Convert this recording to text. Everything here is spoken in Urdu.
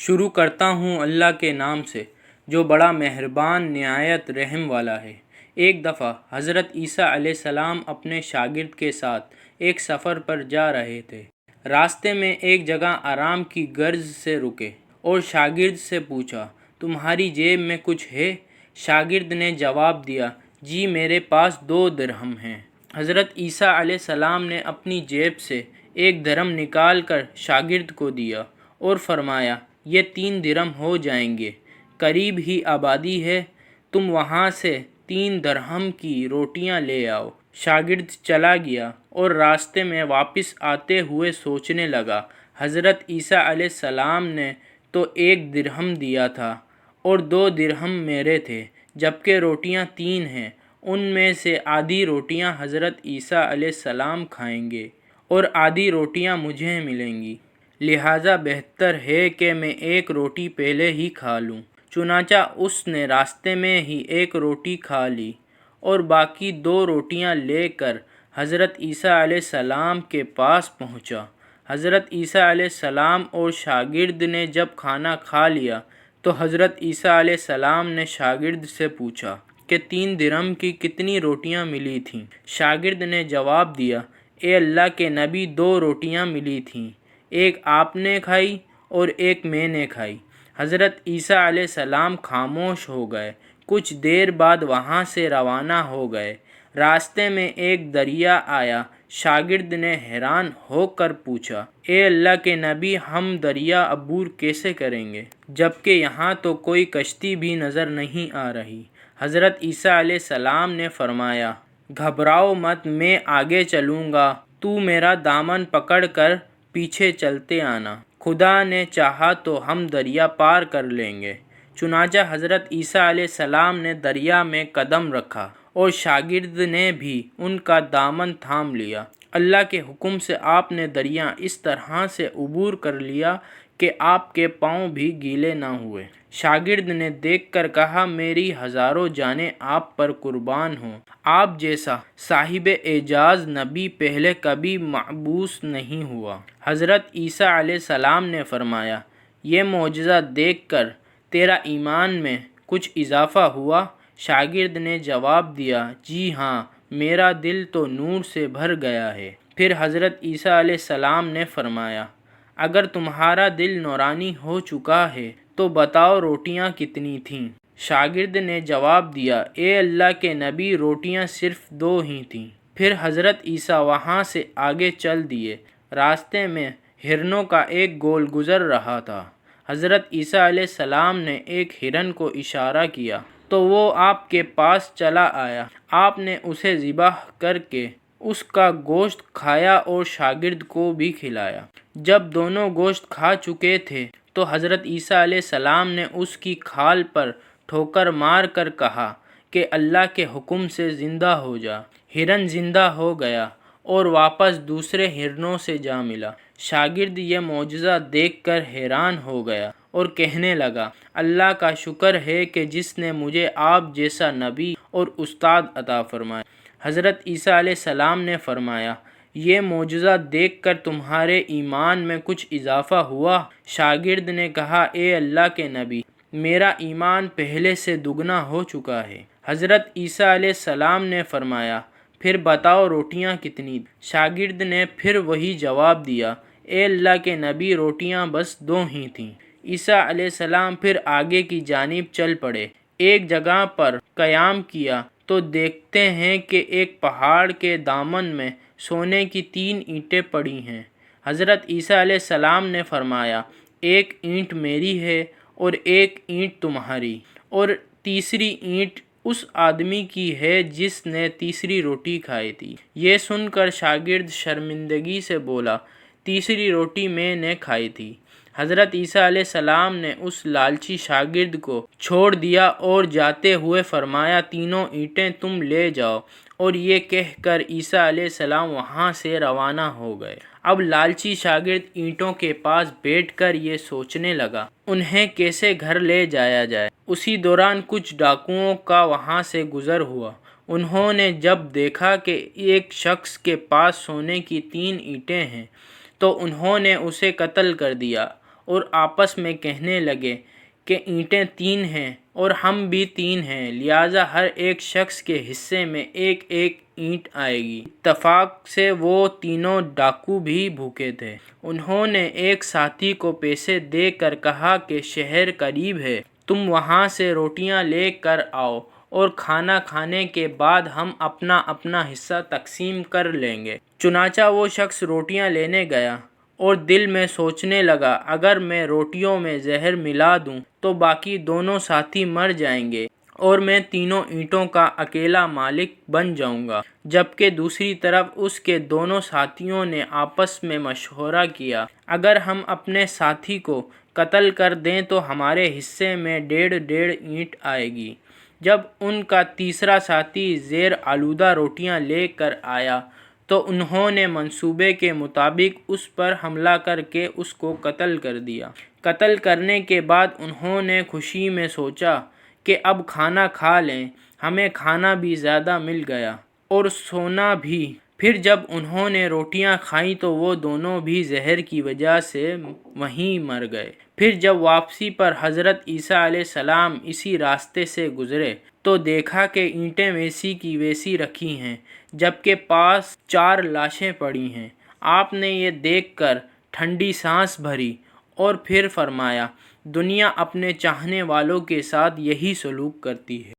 شروع کرتا ہوں اللہ کے نام سے جو بڑا مہربان نہایت رحم والا ہے۔ ایک دفعہ حضرت عیسیٰ علیہ السلام اپنے شاگرد کے ساتھ ایک سفر پر جا رہے تھے۔ راستے میں ایک جگہ آرام کی غرض سے رکے اور شاگرد سے پوچھا، تمہاری جیب میں کچھ ہے؟ شاگرد نے جواب دیا، جی میرے پاس 2 درہم ہیں۔ حضرت عیسیٰ علیہ السلام نے اپنی جیب سے 1 درہم نکال کر شاگرد کو دیا اور فرمایا، یہ 3 درہم ہو جائیں گے، قریب ہی آبادی ہے، تم وہاں سے 3 درہم کی روٹیاں لے آؤ۔ شاگرد چلا گیا اور راستے میں واپس آتے ہوئے سوچنے لگا، حضرت عیسیٰ علیہ السلام نے تو 1 درہم دیا تھا اور 2 درہم میرے تھے، جبکہ روٹیاں 3 ہیں، ان میں سے آدھی روٹیاں حضرت عیسیٰ علیہ السلام کھائیں گے اور آدھی روٹیاں مجھے ملیں گی، لہٰذا بہتر ہے کہ میں 1 روٹی پہلے ہی کھا لوں۔ چنانچہ اس نے راستے میں ہی 1 روٹی کھا لی اور باقی 2 روٹیاں لے کر حضرت عیسیٰ علیہ السلام کے پاس پہنچا۔ حضرت عیسیٰ علیہ السلام اور شاگرد نے جب کھانا کھا لیا تو حضرت عیسیٰ علیہ السلام نے شاگرد سے پوچھا کہ 3 درہم کی کتنی روٹیاں ملی تھیں؟ شاگرد نے جواب دیا، اے اللہ کے نبی 2 روٹیاں ملی تھیں، ایک آپ نے کھائی اور ایک میں نے کھائی۔ حضرت عیسیٰ علیہ السلام خاموش ہو گئے، کچھ دیر بعد وہاں سے روانہ ہو گئے۔ راستے میں ایک دریا آیا، شاگرد نے حیران ہو کر پوچھا، اے اللہ کے نبی ہم دریا عبور کیسے کریں گے جبکہ یہاں تو کوئی کشتی بھی نظر نہیں آ رہی؟ حضرت عیسیٰ علیہ السلام نے فرمایا، گھبراؤ مت، میں آگے چلوں گا، تو میرا دامن پکڑ کر پیچھے چلتے آنا، خدا نے چاہا تو ہم دریا پار کر لیں گے۔ چنانچہ حضرت عیسیٰ علیہ السلام نے دریا میں قدم رکھا اور شاگرد نے بھی ان کا دامن تھام لیا۔ اللہ کے حکم سے آپ نے دریا اس طرح سے عبور کر لیا کہ آپ کے پاؤں بھی گیلے نہ ہوئے۔ شاگرد نے دیکھ کر کہا، میری ہزاروں جانیں آپ پر قربان ہوں، آپ جیسا صاحب اعجاز نبی پہلے کبھی مبعوث نہیں ہوا۔ حضرت عیسیٰ علیہ السلام نے فرمایا، یہ معجزہ دیکھ کر تیرا ایمان میں کچھ اضافہ ہوا؟ شاگرد نے جواب دیا، جی ہاں، میرا دل تو نور سے بھر گیا ہے۔ پھر حضرت عیسیٰ علیہ السلام نے فرمایا، اگر تمہارا دل نورانی ہو چکا ہے تو بتاؤ روٹیاں کتنی تھیں؟ شاگرد نے جواب دیا، اے اللہ کے نبی روٹیاں صرف 2 ہی تھیں۔ پھر حضرت عیسیٰ وہاں سے آگے چل دیے۔ راستے میں ہرنوں کا ایک گول گزر رہا تھا۔ حضرت عیسیٰ علیہ السلام نے ایک ہرن کو اشارہ کیا تو وہ آپ کے پاس چلا آیا۔ آپ نے اسے ذبح کر کے اس کا گوشت کھایا اور شاگرد کو بھی کھلایا۔ جب دونوں گوشت کھا چکے تھے تو حضرت عیسیٰ علیہ السلام نے اس کی کھال پر ٹھوکر مار کر کہا کہ اللہ کے حکم سے زندہ ہو جا۔ ہرن زندہ ہو گیا اور واپس دوسرے ہرنوں سے جا ملا۔ شاگرد یہ معجزہ دیکھ کر حیران ہو گیا اور کہنے لگا، اللہ کا شکر ہے کہ جس نے مجھے آپ جیسا نبی اور استاد عطا فرمایا۔ حضرت عیسیٰ علیہ السلام نے فرمایا، یہ معجزہ دیکھ کر تمہارے ایمان میں کچھ اضافہ ہوا؟ شاگرد نے کہا، اے اللہ کے نبی، میرا ایمان پہلے سے دگنا ہو چکا ہے۔ حضرت عیسیٰ علیہ السلام نے فرمایا، پھر بتاؤ روٹیاں کتنی؟ شاگرد نے پھر وہی جواب دیا، اے اللہ کے نبی روٹیاں بس 2 ہی تھیں۔ عیسیٰ علیہ السلام پھر آگے کی جانب چل پڑے۔ ایک جگہ پر قیام کیا تو دیکھتے ہیں کہ ایک پہاڑ کے دامن میں سونے کی 3 اینٹیں پڑی ہیں۔ حضرت عیسیٰ علیہ السلام نے فرمایا، 1 اینٹ میری ہے اور 1 اینٹ تمہاری، اور تیسری اینٹ اس آدمی کی ہے جس نے تیسری روٹی کھائی تھی۔ یہ سن کر شاگرد شرمندگی سے بولا، تیسری روٹی میں نے کھائی تھی۔ حضرت عیسیٰ علیہ السلام نے اس لالچی شاگرد کو چھوڑ دیا اور جاتے ہوئے فرمایا، 3 اینٹیں تم لے جاؤ، اور یہ کہہ کر عیسیٰ علیہ السلام وہاں سے روانہ ہو گئے۔ اب لالچی شاگرد اینٹوں کے پاس بیٹھ کر یہ سوچنے لگا، انہیں کیسے گھر لے جایا جائے۔ اسی دوران کچھ ڈاکوؤں کا وہاں سے گزر ہوا۔ انہوں نے جب دیکھا کہ ایک شخص کے پاس سونے کی 3 اینٹیں ہیں تو انہوں نے اسے قتل کر دیا اور آپس میں کہنے لگے کہ اینٹیں 3 ہیں اور ہم بھی 3 ہیں، لہٰذا ہر ایک شخص کے حصے میں ایک ایک اینٹ آئے گی۔ اتفاق سے وہ تینوں ڈاکو بھی بھوکے تھے۔ انہوں نے ایک ساتھی کو پیسے دے کر کہا کہ شہر قریب ہے، تم وہاں سے روٹیاں لے کر آؤ اور کھانا کھانے کے بعد ہم اپنا اپنا حصہ تقسیم کر لیں گے۔ چنانچہ وہ شخص روٹیاں لینے گیا اور دل میں سوچنے لگا، اگر میں روٹیوں میں زہر ملا دوں تو باقی دونوں ساتھی مر جائیں گے اور میں تینوں اینٹوں کا اکیلا مالک بن جاؤں گا۔ جبکہ دوسری طرف اس کے دونوں ساتھیوں نے آپس میں مشورہ کیا، اگر ہم اپنے ساتھی کو قتل کر دیں تو ہمارے حصے میں 1.5 اینٹ آئے گی۔ جب ان کا تیسرا ساتھی زہر آلودہ روٹیاں لے کر آیا تو انہوں نے منصوبے کے مطابق اس پر حملہ کر کے اس کو قتل کر دیا۔ قتل کرنے کے بعد انہوں نے خوشی میں سوچا کہ اب کھانا کھا لیں، ہمیں کھانا بھی زیادہ مل گیا اور سونا بھی۔ پھر جب انہوں نے روٹیاں کھائیں تو وہ دونوں بھی زہر کی وجہ سے وہیں مر گئے۔ پھر جب واپسی پر حضرت عیسیٰ علیہ السلام اسی راستے سے گزرے تو دیکھا کہ اینٹیں ویسی کی ویسی رکھی ہیں، جبکہ پاس 4 لاشیں پڑی ہیں۔ آپ نے یہ دیکھ کر ٹھنڈی سانس بھری اور پھر فرمایا، دنیا اپنے چاہنے والوں کے ساتھ یہی سلوک کرتی ہے۔